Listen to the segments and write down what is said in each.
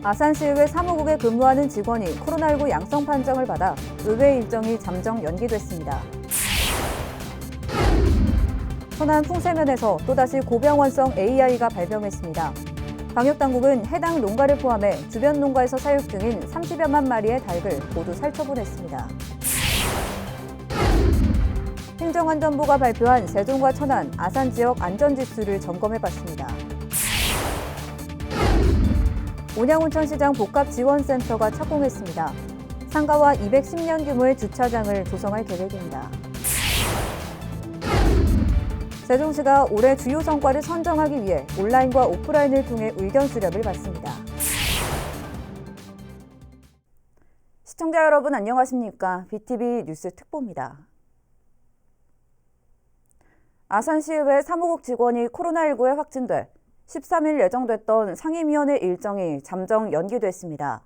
아산시의회 사무국에 근무하는 직원이 코로나19 양성 판정을 받아 의회 일정이 잠정 연기됐습니다. 천안 풍세면에서 또다시 고병원성 AI가 발병했습니다. 방역당국은 해당 농가를 포함해 주변 농가에서 사육 중인 30여만 마리의 닭을 모두 살처분했습니다. 행정안전부가 발표한 세종과 천안, 아산 지역 안전지수를 점검해봤습니다. 온양온천시장 복합지원센터가 착공했습니다. 상가와 210년 규모의 주차장을 조성할 계획입니다. 세종시가 올해 주요 성과를 선정하기 위해 온라인과 오프라인을 통해 의견 수렴을 받습니다. 시청자 여러분 안녕하십니까? BTV 뉴스 특보입니다. 아산시의회 사무국 직원이 코로나19에 확진돼 13일 예정됐던 상임위원회 일정이 잠정 연기됐습니다.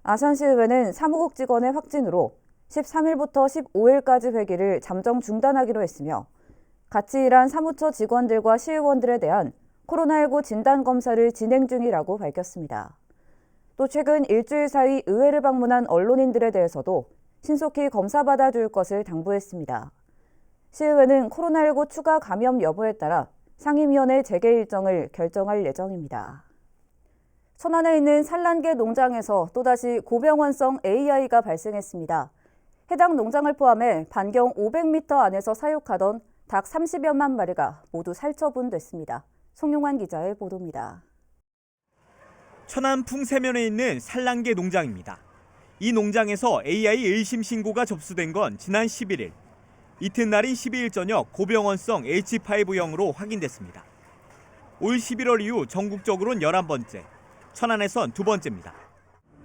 아산시의회는 사무국 직원의 확진으로 13일부터 15일까지 회기를 잠정 중단하기로 했으며 같이 일한 사무처 직원들과 시의원들에 대한 코로나19 진단검사를 진행 중이라고 밝혔습니다. 또 최근 일주일 사이 의회를 방문한 언론인들에 대해서도 신속히 검사받아 줄 것을 당부했습니다. 시의회는 코로나19 추가 감염 여부에 따라 상임위원회 재개 일정을 결정할 예정입니다. 천안에 있는 산란계 농장에서 또다시 고병원성 AI가 발생했습니다. 해당 농장을 포함해 반경 500m 안에서 사육하던 닭 30여만 마리가 모두 살처분됐습니다. 송용환 기자의 보도입니다. 천안 풍세면에 있는 산란계 농장입니다. 이 농장에서 AI 의심 신고가 접수된 건 지난 11일. 이튿날인 12일 저녁 고병원성 H5형으로 확인됐습니다. 올 11월 이후 전국적으로는 11번째, 천안에선 2번째입니다.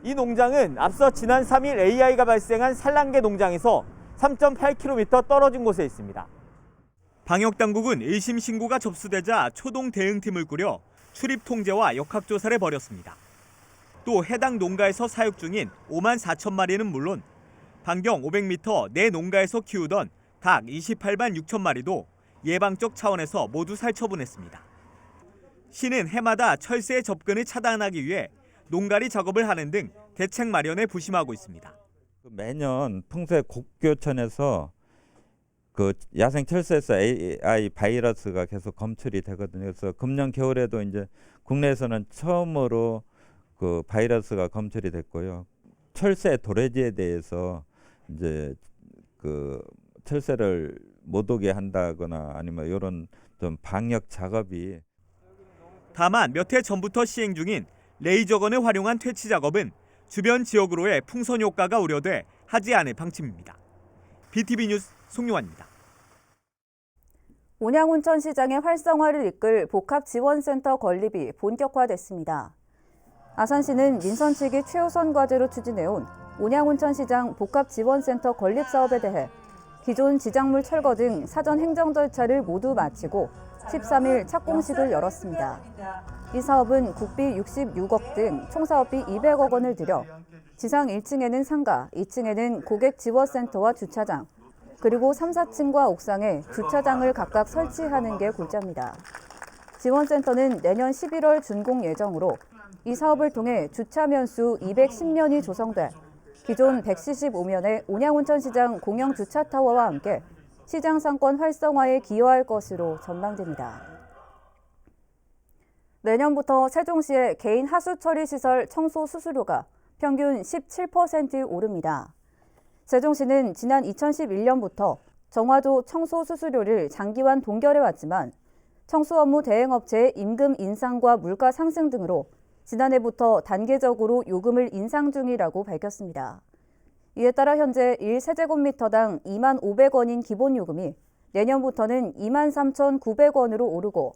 이 농장은 앞서 지난 3일 AI가 발생한 산란계 농장에서 3.8km 떨어진 곳에 있습니다. 방역당국은 의심 신고가 접수되자 초동 대응팀을 꾸려 출입 통제와 역학조사를 벌였습니다. 또 해당 농가에서 사육 중인 5만 4천 마리는 물론 반경 500m 내 농가에서 키우던 닭 28만 6천 마리도 예방적 차원에서 모두 살처분했습니다. 시는 해마다 철새의 접근을 차단하기 위해 농가리 작업을 하는 등 대책 마련에 부심하고 있습니다. 매년 풍세 곡교천에서 야생 철새에서 AI 바이러스가 계속 검출이 되거든요. 그래서 금년 겨울에도 이제 국내에서는 처음으로 그 바이러스가 검출이 됐고요. 철새 도래지에 대해서 이제 철새를 못 오게 한다거나 아니면 이런 좀 방역 작업이 다만 몇 해 전부터 시행 중인 레이저건을 활용한 퇴치 작업은 주변 지역으로의 풍선 효과가 우려돼 하지 않을 방침입니다. BTV 뉴스 송용환입니다. 온양온천시장의 활성화를 이끌 복합지원센터 건립이 본격화됐습니다. 아산시는 민선 측이 최우선 과제로 추진해온 온양온천시장 복합지원센터 건립 사업에 대해 기존 지작물 철거 등 사전 행정 절차를 모두 마치고 13일 착공식을 열었습니다. 이 사업은 국비 66억 등 총 사업비 200억 원을 들여 지상 1층에는 상가, 2층에는 고객지원센터와 주차장, 그리고 3, 4층과 옥상에 주차장을 각각 설치하는 게 골자입니다. 지원센터는 내년 11월 준공 예정으로 이 사업을 통해 주차면수 210면이 조성돼 기존 175면의 온양온천시장 공영 주차타워와 함께 시장 상권 활성화에 기여할 것으로 전망됩니다. 내년부터 세종시의 개인 하수처리 시설 청소 수수료가 평균 17% 오릅니다. 세종시는 지난 2011년부터 정화조 청소 수수료를 장기간 동결해왔지만 청소 업무 대행업체의 임금 인상과 물가 상승 등으로 지난해부터 단계적으로 요금을 인상 중이라고 밝혔습니다. 이에 따라 현재 1세제곱미터당 2만 500원인 기본요금이 내년부터는 2만 3,900원으로 오르고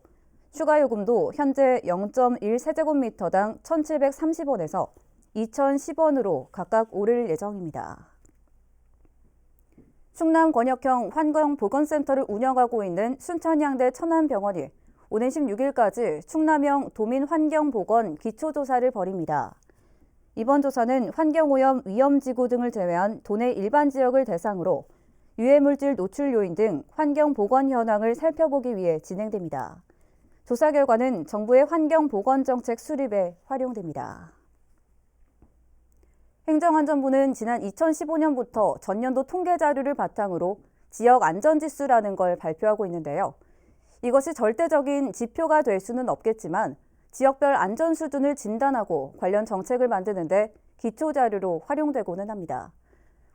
추가 요금도 현재 0.1세제곱미터당 1,730원에서 2,010원으로 각각 오를 예정입니다. 충남 권역형 환경보건센터를 운영하고 있는 순천향대 천안병원이 오는 16일까지 충남형 도민환경보건 기초조사를 벌입니다. 이번 조사는 환경오염 위험지구 등을 제외한 도내 일반 지역을 대상으로 유해물질 노출 요인 등 환경보건 현황을 살펴보기 위해 진행됩니다. 조사 결과는 정부의 환경보건정책 수립에 활용됩니다. 행정안전부는 지난 2015년부터 전년도 통계 자료를 바탕으로 지역 안전지수라는 걸 발표하고 있는데요. 이것이 절대적인 지표가 될 수는 없겠지만 지역별 안전 수준을 진단하고 관련 정책을 만드는 데 기초 자료로 활용되고는 합니다.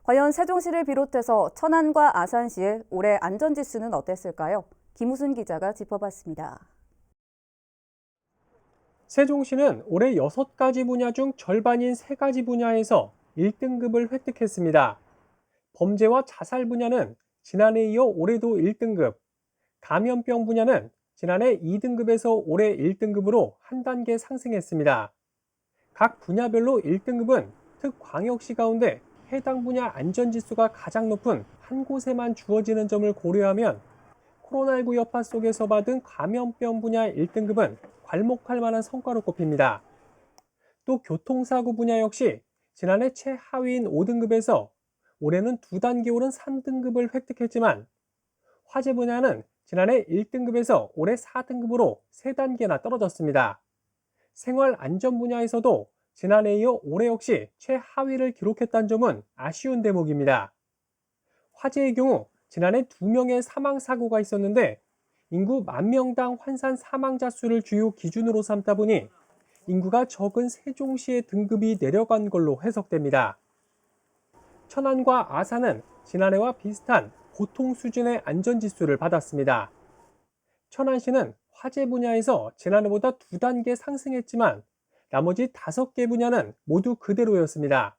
과연 세종시를 비롯해서 천안과 아산시의 올해 안전지수는 어땠을까요? 김우순 기자가 짚어봤습니다. 세종시는 올해 6가지 분야 중 절반인 3가지 분야에서 1등급을 획득했습니다. 범죄와 자살 분야는 지난해 이어 올해도 1등급, 감염병 분야는 지난해 2등급에서 올해 1등급으로 한 단계 상승했습니다. 각 분야별로 1등급은 특광역시 가운데 해당 분야 안전지수가 가장 높은 한 곳에만 주어지는 점을 고려하면 코로나19 여파 속에서 받은 감염병 분야 1등급은 괄목할 만한 성과로 꼽힙니다. 또 교통사고 분야 역시 지난해 최하위인 5등급에서 올해는 2단계 오른 3등급을 획득했지만 화재 분야는 지난해 1등급에서 올해 4등급으로 3단계나 떨어졌습니다. 생활안전 분야에서도 지난해 이어 올해 역시 최하위를 기록했다는 점은 아쉬운 대목입니다. 화재의 경우 지난해 2명의 사망사고가 있었는데 인구 10,000명당 환산 사망자 수를 주요 기준으로 삼다 보니 인구가 적은 세종시의 등급이 내려간 걸로 해석됩니다. 천안과 아산은 지난해와 비슷한 보통 수준의 안전지수를 받았습니다. 천안시는 화재 분야에서 지난해보다 2단계 상승했지만 나머지 5개 분야는 모두 그대로였습니다.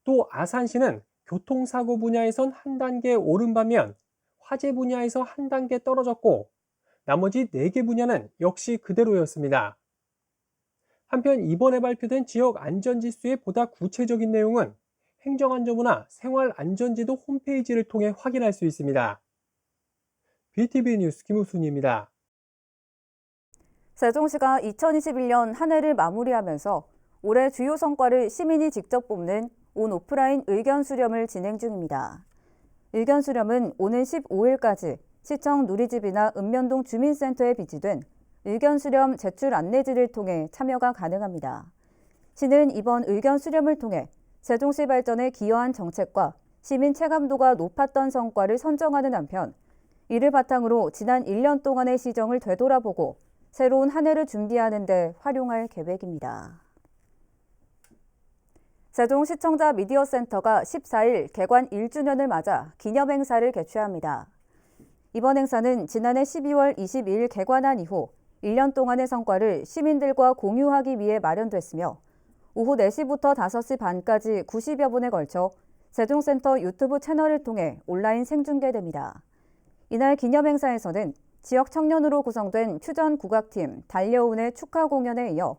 또 아산시는 교통사고 분야에선 한 단계 오른 반면 화재 분야에서 한 단계 떨어졌고 나머지 4개 분야는 역시 그대로였습니다. 한편 이번에 발표된 지역 안전지수의 보다 구체적인 내용은 행정안전부나 생활안전지도 홈페이지를 통해 확인할 수 있습니다. BTV 뉴스 김우순입니다. 세종시가 2021년 한 해를 마무리하면서 올해 주요 성과를 시민이 직접 뽑는 온 오프라인 의견 수렴을 진행 중입니다. 의견 수렴은 오는 15일까지 시청 누리집이나 읍면동 주민센터에 비치된 의견 수렴 제출 안내지를 통해 참여가 가능합니다. 시는 이번 의견 수렴을 통해 세종시 발전에 기여한 정책과 시민 체감도가 높았던 성과를 선정하는 한편 이를 바탕으로 지난 1년 동안의 시정을 되돌아보고 새로운 한 해를 준비하는 데 활용할 계획입니다. 세종시청자 미디어센터가 14일 개관 1주년을 맞아 기념행사를 개최합니다. 이번 행사는 지난해 12월 22일 개관한 이후 1년 동안의 성과를 시민들과 공유하기 위해 마련됐으며 오후 4시부터 5시 반까지 90여 분에 걸쳐 세종센터 유튜브 채널을 통해 온라인 생중계됩니다. 이날 기념행사에서는 지역 청년으로 구성된 퓨전 국악팀 달려온의 축하 공연에 이어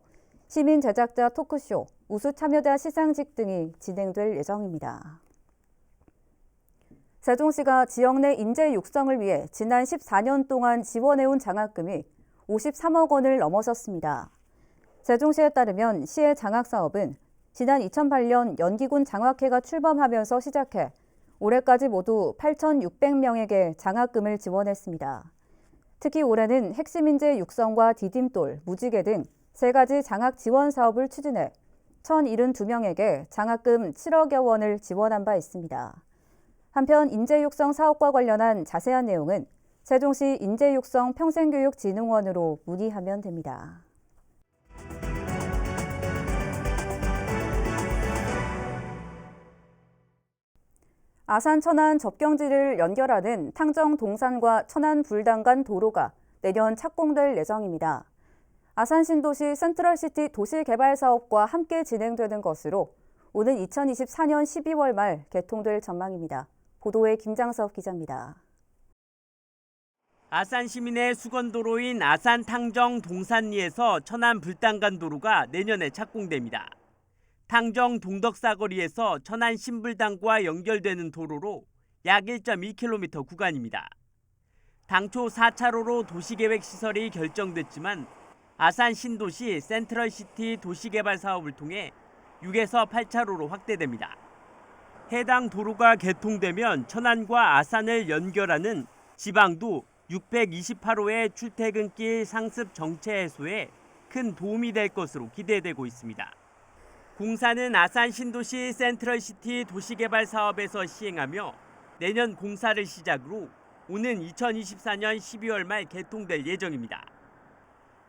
시민 제작자 토크쇼, 우수 참여자 시상식 등이 진행될 예정입니다. 세종시가 지역 내 인재 육성을 위해 지난 14년 동안 지원해온 장학금이 53억 원을 넘어섰습니다. 세종시에 따르면 시의 장학사업은 지난 2008년 연기군 장학회가 출범하면서 시작해 올해까지 모두 8,600명에게 장학금을 지원했습니다. 특히 올해는 핵심 인재 육성과 디딤돌, 무지개 등 3가지 장학 지원 사업을 추진해 1,072명에게 장학금 7억여 원을 지원한 바 있습니다. 한편 인재 육성 사업과 관련한 자세한 내용은 세종시 인재육성 평생교육진흥원으로 문의하면 됩니다. 아산 천안 접경지를 연결하는 탕정 동산과 천안 불당 간 도로가 내년 착공될 예정입니다. 아산 신도시 센트럴시티 도시개발사업과 함께 진행되는 것으로 오는 2024년 12월 말 개통될 전망입니다. 보도에 김장섭 기자입니다. 아산 시민의 수건도로인 아산 탕정 동산리에서 천안 불당간 도로가 내년에 착공됩니다. 탕정 동덕사거리에서 천안 신불당과 연결되는 도로로 약 1.2km 구간입니다. 당초 4차로로 도시계획 시설이 결정됐지만 아산 신도시 센트럴시티 도시개발 사업을 통해 6에서 8차로로 확대됩니다. 해당 도로가 개통되면 천안과 아산을 연결하는 지방도 628호의 출퇴근길 상습 정체 해소에 큰 도움이 될 것으로 기대되고 있습니다. 공사는 아산 신도시 센트럴시티 도시개발 사업에서 시행하며 내년 공사를 시작으로 오는 2024년 12월 말 개통될 예정입니다.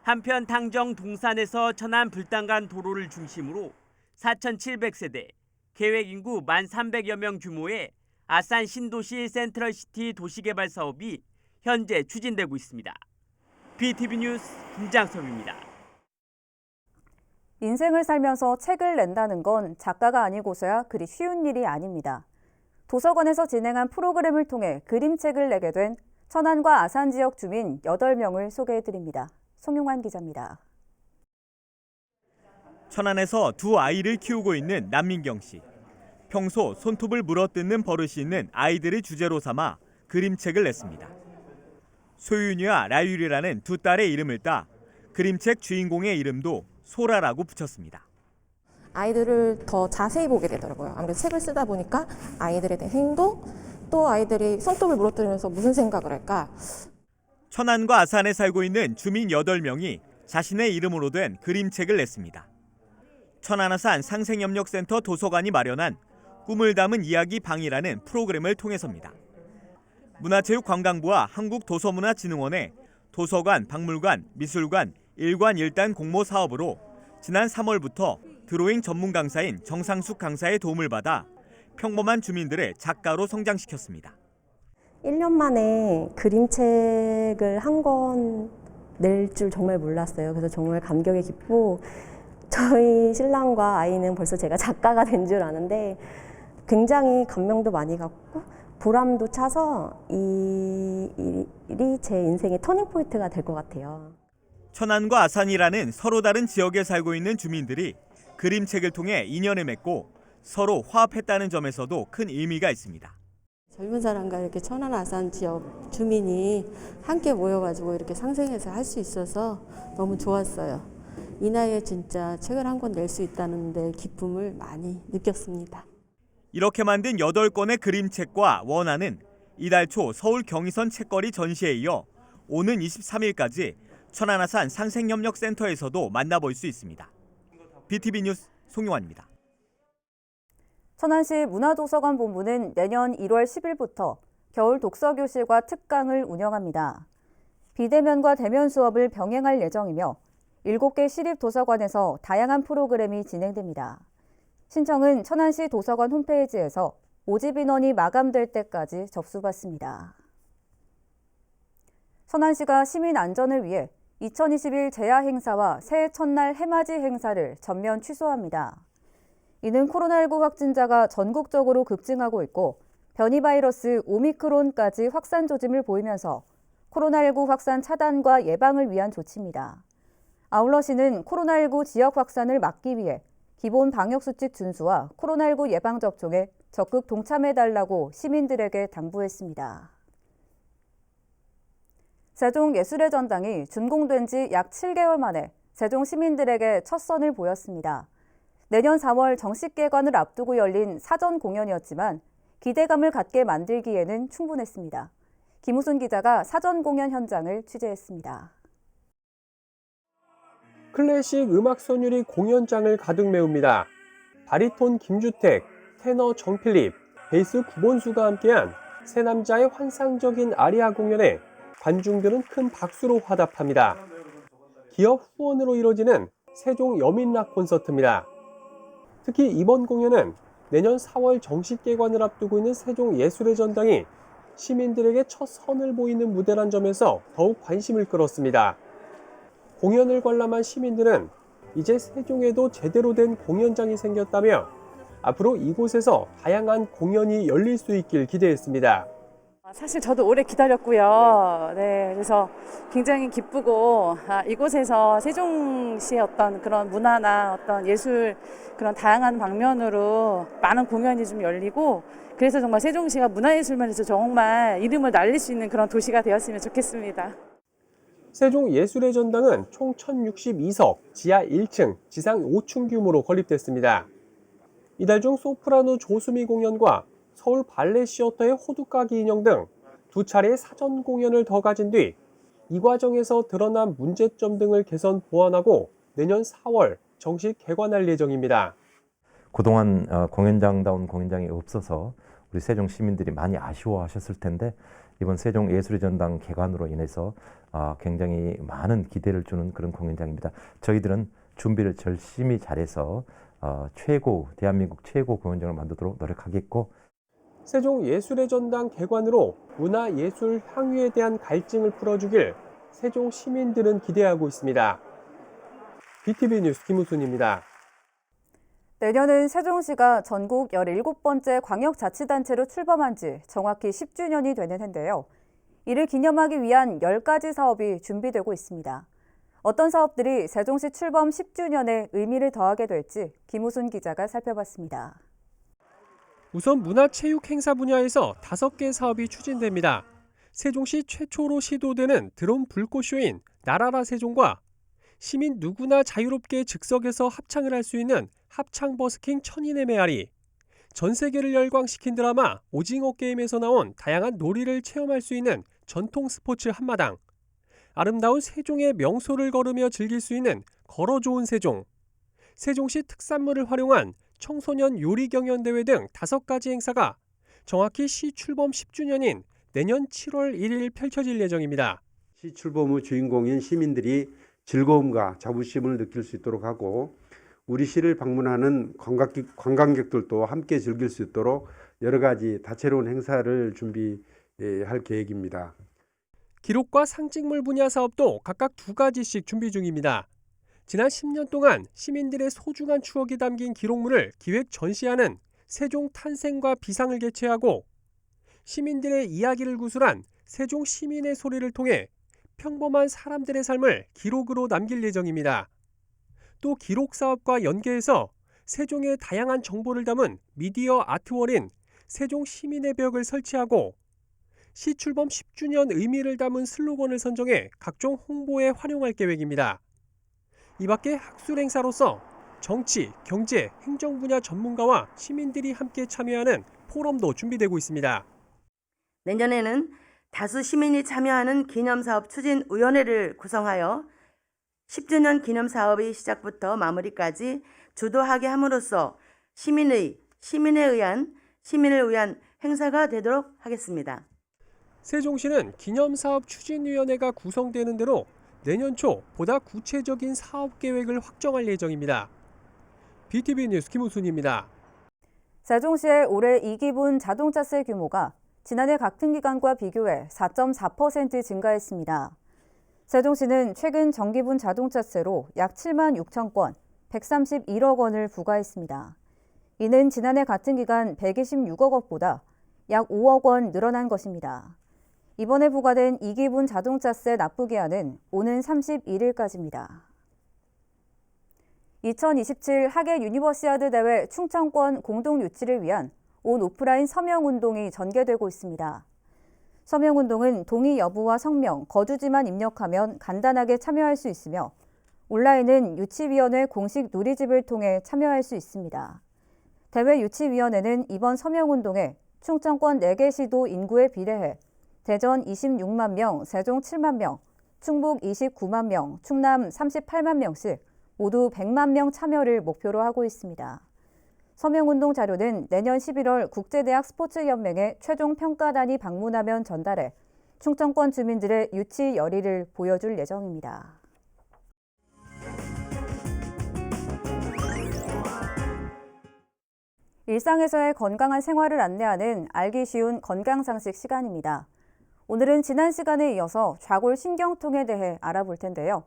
한편 탕정 동산에서 천안 불당간 도로를 중심으로 4,700세대, 계획 인구 1,300여 명 규모의 아산 신도시 센트럴시티 도시개발 사업이 현재 추진되고 있습니다. BTV 뉴스 김장섭입니다. 인생을 살면서 책을 낸다는 건 작가가 아니고서야 그리 쉬운 일이 아닙니다. 도서관에서 진행한 프로그램을 통해 그림책을 내게 된 천안과 아산 지역 주민 8명을 소개해드립니다. 송용환 기자입니다. 천안에서 두 아이를 키우고 있는 남민경 씨. 평소 손톱을 물어뜯는 버릇이 있는 아이들을 주제로 삼아 그림책을 냈습니다. 소윤이와 라율이라는 두 딸의 이름을 따 그림책 주인공의 이름도 소라라고 붙였습니다. 아이들을 더 자세히 보게 되더라고요. 아무래도 책을 쓰다 보니까 아이들에 대한 행동, 또 아이들이 손톱을 물어뜯으면서 무슨 생각을 할까. 천안과 아산에 살고 있는 주민 8명이 자신의 이름으로 된 그림책을 냈습니다. 천안아산 상생협력센터 도서관이 마련한 꿈을 담은 이야기 방이라는 프로그램을 통해서입니다. 문화체육관광부와 한국도서문화진흥원의 도서관, 박물관, 미술관, 일관 일단 공모 사업으로 지난 3월부터 드로잉 전문 강사인 정상숙 강사의 도움을 받아 평범한 주민들을 작가로 성장시켰습니다. 1년 만에 그림책을 한 권 낼 줄 정말 몰랐어요. 그래서 정말 감격이 깊고 저희 신랑과 아이는 벌써 제가 작가가 된 줄 아는데 굉장히 감명도 많이 갖고 보람도 차서 이 일이 제 인생의 터닝포인트가 될 것 같아요. 천안과 아산이라는 서로 다른 지역에 살고 있는 주민들이 그림책을 통해 인연을 맺고 서로 화합했다는 점에서도 큰 의미가 있습니다. 젊은 사람과 이렇게 천안 아산 지역 주민이 함께 모여가지고 이렇게 상생해서 할 수 있어서 너무 좋았어요. 이 나이에 진짜 책을 한 권 낼 수 있다는 데 기쁨을 많이 느꼈습니다. 이렇게 만든 8권의 그림책과 원안은 이달 초 서울 경의선 책거리 전시에 이어 오는 23일까지 천안 아산 상생협력센터에서도 만나볼 수 있습니다. BTV 뉴스 송용환입니다. 천안시 문화도서관 본부는 내년 1월 10일부터 겨울 독서교실과 특강을 운영합니다. 비대면과 대면 수업을 병행할 예정이며 7개 시립도서관에서 다양한 프로그램이 진행됩니다. 신청은 천안시 도서관 홈페이지에서 모집 인원이 마감될 때까지 접수받습니다. 천안시가 시민 안전을 위해 2021 제야 행사와 새해 첫날 해맞이 행사를 전면 취소합니다. 이는 코로나19 확진자가 전국적으로 급증하고 있고 변이 바이러스 오미크론까지 확산 조짐을 보이면서 코로나19 확산 차단과 예방을 위한 조치입니다. 아울러 시는 코로나19 지역 확산을 막기 위해 기본 방역수칙 준수와 코로나19 예방접종에 적극 동참해달라고 시민들에게 당부했습니다. 세종 예술의 전당이 준공된 지 약 7개월 만에 세종 시민들에게 첫 선을 보였습니다. 내년 4월 정식 개관을 앞두고 열린 사전 공연이었지만 기대감을 갖게 만들기에는 충분했습니다. 김우순 기자가 사전 공연 현장을 취재했습니다. 클래식 음악 선율이 공연장을 가득 메웁니다. 바리톤 김주택, 테너 정필립, 베이스 구본수가 함께한 세 남자의 환상적인 아리아 공연에 관중들은 큰 박수로 화답합니다. 기업 후원으로 이뤄지는 세종 여민락 콘서트입니다. 특히 이번 공연은 내년 4월 정식 개관을 앞두고 있는 세종 예술의 전당이 시민들에게 첫 선을 보이는 무대란 점에서 더욱 관심을 끌었습니다. 공연을 관람한 시민들은 이제 세종에도 제대로 된 공연장이 생겼다며 앞으로 이곳에서 다양한 공연이 열릴 수 있길 기대했습니다. 사실 저도 오래 기다렸고요. 네, 그래서 굉장히 기쁘고 이곳에서 세종시의 어떤 그런 문화나 어떤 예술 그런 다양한 방면으로 많은 공연이 좀 열리고 그래서 정말 세종시가 문화예술면에서 정말 이름을 날릴 수 있는 그런 도시가 되었으면 좋겠습니다. 세종 예술의 전당은 총 1062석, 지하 1층, 지상 5층 규모로 건립됐습니다. 이달 중 소프라노 조수미 공연과 서울 발레 시어터의 호두까기 인형 등 두 차례의 사전 공연을 더 가진 뒤 이 과정에서 드러난 문제점 등을 개선 보완하고 내년 4월 정식 개관할 예정입니다. 그동안 공연장다운 공연장이 없어서 우리 세종 시민들이 많이 아쉬워하셨을 텐데 이번 세종 예술의 전당 개관으로 인해서 굉장히 많은 기대를 주는 그런 공연장입니다. 저희들은 준비를 열심히 잘해서 대한민국 최고 공연장을 만들도록 노력하겠고 세종 예술의 전당 개관으로 문화예술 향유에 대한 갈증을 풀어주길 세종 시민들은 기대하고 있습니다. BTV 뉴스 김우순입니다. 내년은 세종시가 전국 17번째 광역자치단체로 출범한 지 정확히 10주년이 되는 해인데요. 이를 기념하기 위한 10가지 사업이 준비되고 있습니다. 어떤 사업들이 세종시 출범 10주년에 의미를 더하게 될지 김우순 기자가 살펴봤습니다. 우선 문화체육 행사 분야에서 5개 사업이 추진됩니다. 세종시 최초로 시도되는 드론 불꽃쇼인 나라라 세종과 시민 누구나 자유롭게 즉석에서 합창을 할 수 있는 합창 버스킹 천인의 메아리, 전 세계를 열광시킨 드라마 오징어 게임에서 나온 다양한 놀이를 체험할 수 있는 전통 스포츠 한마당, 아름다운 세종의 명소를 걸으며 즐길 수 있는 걸어 좋은 세종, 세종시 특산물을 활용한 청소년 요리 경연 대회 등 5가지 행사가 정확히 시 출범 10주년인 내년 7월 1일 펼쳐질 예정입니다. 시 출범 후 주인공인 시민들이 즐거움과 자부심을 느낄 수 있도록 하고 우리 시를 방문하는 관광객들도 함께 즐길 수 있도록 여러 가지 다채로운 행사를 준비할 계획입니다. 기록과 상징물 분야 사업도 각각 2가지씩 준비 중입니다. 지난 10년 동안 시민들의 소중한 추억이 담긴 기록물을 기획 전시하는 세종 탄생과 비상을 개최하고 시민들의 이야기를 구술한 세종 시민의 소리를 통해 평범한 사람들의 삶을 기록으로 남길 예정입니다. 또 기록 사업과 연계해서 세종의 다양한 정보를 담은 미디어 아트월인 세종 시민의 벽을 설치하고 시 출범 10주년 의미를 담은 슬로건을 선정해 각종 홍보에 활용할 계획입니다. 이 밖에 학술 행사로서 정치, 경제, 행정 분야 전문가와 시민들이 함께 참여하는 포럼도 준비되고 있습니다. 내년에는 다수 시민이 참여하는 기념사업 추진위원회를 구성하여 10주년 기념사업의 시작부터 마무리까지 주도하게 함으로써 시민을 위한 행사가 되도록 하겠습니다. 세종시는 기념사업 추진위원회가 구성되는 대로 내년 초 보다 구체적인 사업 계획을 확정할 예정입니다. BTV 뉴스 김우순입니다. 세종시의 올해 2기분 자동차세 규모가 지난해 같은 기간과 비교해 4.4% 증가했습니다. 세종시는 최근 정기분 자동차세로 약 7만 6천 건, 131억 원을 부과했습니다. 이는 지난해 같은 기간 126억 원보다 약 5억 원 늘어난 것입니다. 이번에 부과된 2기분 자동차세 납부 기한은 오는 31일까지입니다. 2027 하계 유니버시아드 대회 충청권 공동 유치를 위한 온 오프라인 서명운동이 전개되고 있습니다. 서명운동은 동의 여부와 성명, 거주지만 입력하면 간단하게 참여할 수 있으며 온라인은 유치위원회 공식 누리집을 통해 참여할 수 있습니다. 대회 유치위원회는 이번 서명운동에 충청권 4개 시도 인구에 비례해 대전 26만 명, 세종 7만 명, 충북 29만 명, 충남 38만 명씩 모두 100만 명 참여를 목표로 하고 있습니다. 서명운동 자료는 내년 11월 국제대학 스포츠연맹에 최종 평가단이 방문하면 전달해 충청권 주민들의 유치 열의를 보여줄 예정입니다. 일상에서의 건강한 생활을 안내하는 알기 쉬운 건강상식 시간입니다. 오늘은 지난 시간에 이어서 좌골 신경통에 대해 알아볼 텐데요.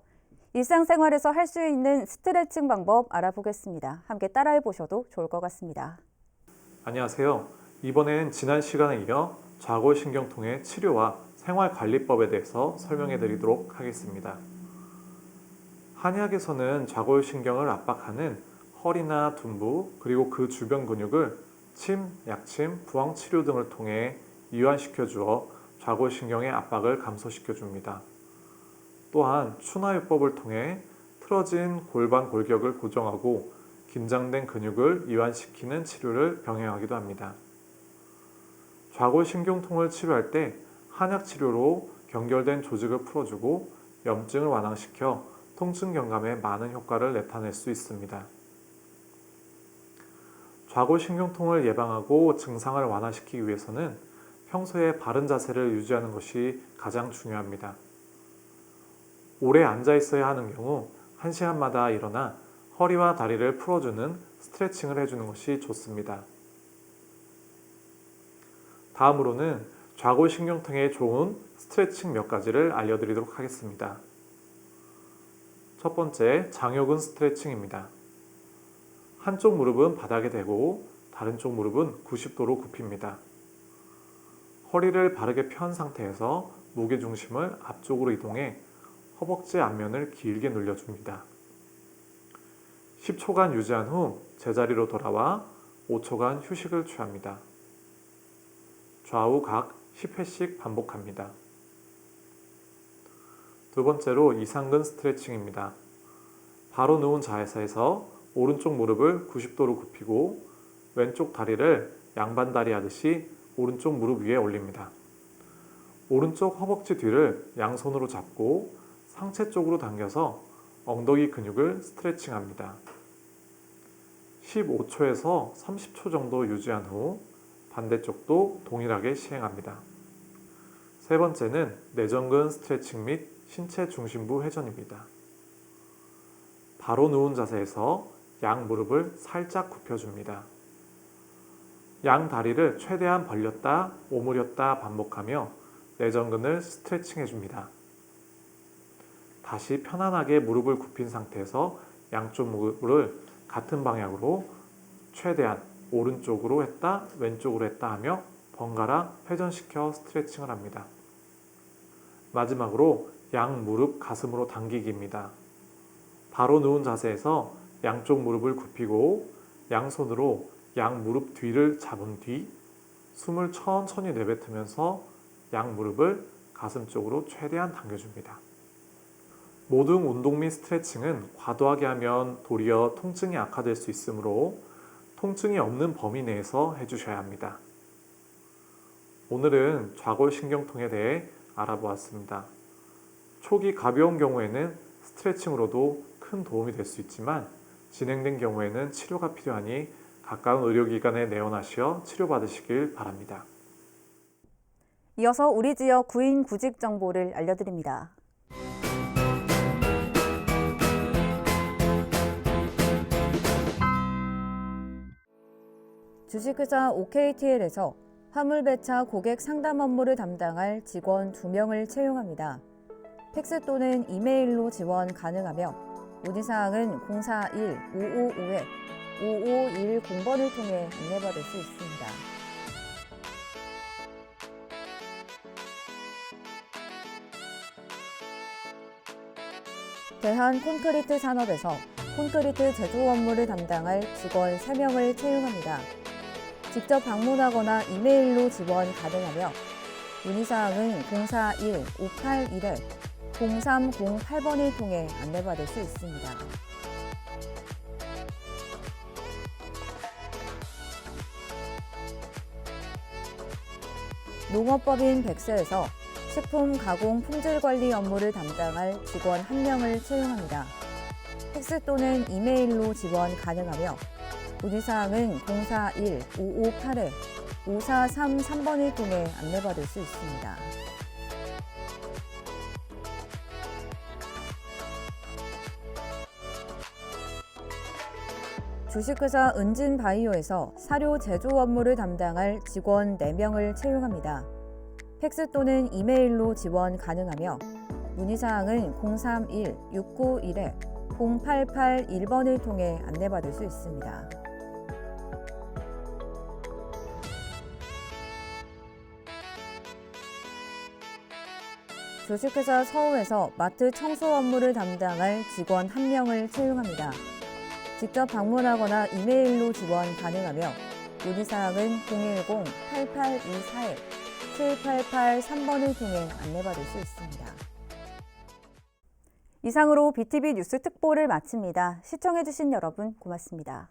일상생활에서 할 수 있는 스트레칭 방법 알아보겠습니다. 함께 따라해 보셔도 좋을 것 같습니다. 안녕하세요. 이번엔 지난 시간에 이어 좌골신경통의 치료와 생활관리법에 대해서 설명해 드리도록 하겠습니다. 한의학에서는 좌골신경을 압박하는 허리나 둔부 그리고 그 주변 근육을 침, 약침, 부항치료 등을 통해 이완시켜 주어 좌골신경의 압박을 감소시켜 줍니다. 또한 추나요법을 통해 틀어진 골반 골격을 고정하고 긴장된 근육을 이완시키는 치료를 병행하기도 합니다. 좌골신경통을 치료할 때 한약치료로 경결된 조직을 풀어주고 염증을 완화시켜 통증 경감에 많은 효과를 나타낼 수 있습니다. 좌골신경통을 예방하고 증상을 완화시키기 위해서는 평소에 바른 자세를 유지하는 것이 가장 중요합니다. 오래 앉아 있어야 하는 경우 1시간마다 일어나 허리와 다리를 풀어주는 스트레칭을 해주는 것이 좋습니다. 다음으로는 좌골신경통에 좋은 스트레칭 몇 가지를 알려드리도록 하겠습니다. 첫 번째, 장요근 스트레칭입니다. 한쪽 무릎은 바닥에 대고 다른 쪽 무릎은 90도로 굽힙니다. 허리를 바르게 편 상태에서 무게중심을 앞쪽으로 이동해 허벅지 앞면을 길게 눌려줍니다. 10초간 유지한 후 제자리로 돌아와 5초간 휴식을 취합니다. 좌우 각 10회씩 반복합니다. 두 번째로 이상근 스트레칭입니다. 바로 누운 자세에서 오른쪽 무릎을 90도로 굽히고 왼쪽 다리를 양반다리 하듯이 오른쪽 무릎 위에 올립니다. 오른쪽 허벅지 뒤를 양손으로 잡고 상체 쪽으로 당겨서 엉덩이 근육을 스트레칭합니다. 15초에서 30초 정도 유지한 후 반대쪽도 동일하게 시행합니다. 세 번째는 내전근 스트레칭 및 신체 중심부 회전입니다. 바로 누운 자세에서 양 무릎을 살짝 굽혀줍니다. 양 다리를 최대한 벌렸다 오므렸다 반복하며 내전근을 스트레칭 해줍니다. 다시 편안하게 무릎을 굽힌 상태에서 양쪽 무릎을 같은 방향으로 최대한 오른쪽으로 했다 왼쪽으로 했다 하며 번갈아 회전시켜 스트레칭을 합니다. 마지막으로 양 무릎 가슴으로 당기기입니다. 바로 누운 자세에서 양쪽 무릎을 굽히고 양손으로 양 무릎 뒤를 잡은 뒤 숨을 천천히 내뱉으면서 양 무릎을 가슴 쪽으로 최대한 당겨줍니다. 모든 운동 및 스트레칭은 과도하게 하면 도리어 통증이 악화될 수 있으므로 통증이 없는 범위 내에서 해주셔야 합니다. 오늘은 좌골신경통에 대해 알아보았습니다. 초기 가벼운 경우에는 스트레칭으로도 큰 도움이 될 수 있지만 진행된 경우에는 치료가 필요하니 가까운 의료기관에 내원하시어 치료받으시길 바랍니다. 이어서 우리 지역 구인 구직 정보를 알려드립니다. 주식회사 OKTL에서 화물배차 고객 상담 업무를 담당할 직원 2명을 채용합니다. 팩스 또는 이메일로 지원 가능하며 문의사항은 041-555-5510번을 통해 안내받을 수 있습니다. 대한콘크리트 산업에서 콘크리트 제조 업무를 담당할 직원 3명을 채용합니다. 직접 방문하거나 이메일로 지원 가능하며 문의사항은 041-581-0308번을 통해 안내받을 수 있습니다. 농업법인 백세에서 식품 가공 품질 관리 업무를 담당할 직원 1명을 채용합니다. 팩스 또는 이메일로 지원 가능하며 문의사항은 041-558-5433번을 통해 안내받을 수 있습니다. 주식회사 은진바이오에서 사료 제조 업무를 담당할 직원 4명을 채용합니다. 팩스 또는 이메일로 지원 가능하며 문의사항은 031-691-0881번을 통해 안내받을 수 있습니다. 주식회사 서우에서 마트 청소 업무를 담당할 직원 1명을 채용합니다. 직접 방문하거나 이메일로 지원 가능하며 문의사항은 010-8824-7883번을 통해 안내받을 수 있습니다. 이상으로 BTV 뉴스 특보를 마칩니다. 시청해주신 여러분 고맙습니다.